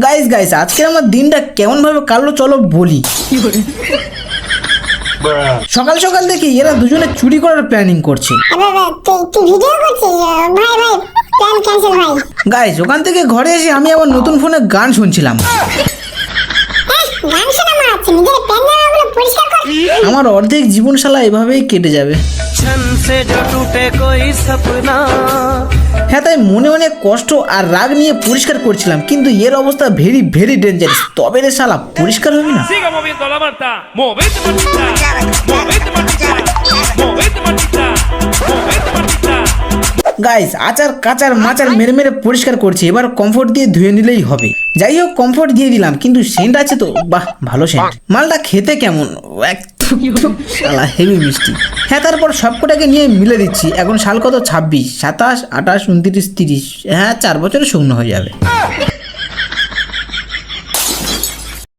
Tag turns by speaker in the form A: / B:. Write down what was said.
A: Guys আজকে আমার দিনটা কেমন ভাবে কাটলো চলো বলি। সকাল সকাল দেখি এরা দুজনে চুরি করার প্ল্যানিং করছে। গাইস ওখান থেকে ঘরে এসে আমি আমার নতুন ফোনে গান শুনছিলাম। আমার অর্ধেক জীবনশালা এভাবেই কেটে যাবে। হ্যাঁ তাই মনে অনেক কষ্ট আর রাগ নিয়ে পরিষ্কার করছিলাম, কিন্তু এর অবস্থা ভেরি ভেরি ডেঞ্জারাস। তবে রে শালা পরিষ্কার হবে না। গাইস আচার কাচার মাচার মেরে মেরে পরিষ্কার করছি, এবার কমফোর্ট দিয়ে ধুয়ে নিলেই হবে। যাই হোক কমফোর্ট দিয়ে দিলাম, কিন্তু সেন্ট আছে তো, বাহ ভালো সেন্ট। মালটা খেতে কেমন, শালা হেভি মিষ্টি। হ্যাঁ তারপর সবকটাকে নিয়ে মিলে দিচ্ছি। এখন সাল কত 26, 27, 28, 29, 30। হ্যাঁ 4 বছরে শূন্য হয়ে যাবে।